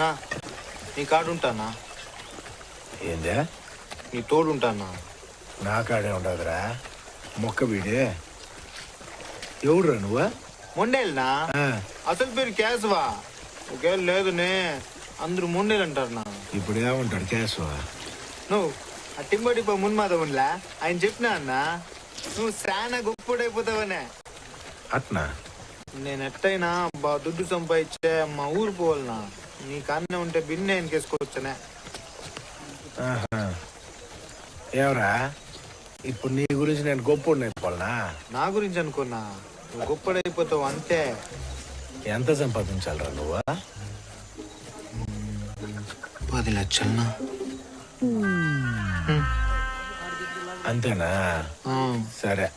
నా నీ కాడు ఉంటానా? ఏందే? నీ తోడు ఉంటానా? నా కాడే ఉండదురా మొక్క వీడే. ఎవడురా నువ్వా? మొండేళ్ళనా? అసలు పేరు కేశవా. ఒకేళ్ళు లేదునే అందరూ మొండేలు అంటారు నా. ఇప్పుడు ఏమంటాడు కేశవ? నువ్వు ఆ టింబడిపో మున్మాధవన్లా ఆయన చెప్పినా అన్న నువ్వు చాలా గొప్పడైపోతావనే. అట్నా? నేను ఎట్టయినా దుడ్డు సంపాదించే మా ఊరు పోవాలనా. నీ కన్నే ఉంటే బిన్నే వెనకేసుకోవచ్చనే. ఏమరా ఇప్పుడు నీ గురించి నేను గొప్ప అయిపోవాలనా? నా గురించి అనుకున్నా నువ్వు గొప్పడైపోతావు అంతే. ఎంత సంపాదించాలరా నువ్వా? 10 లక్షలనా? అంతేనా? సరే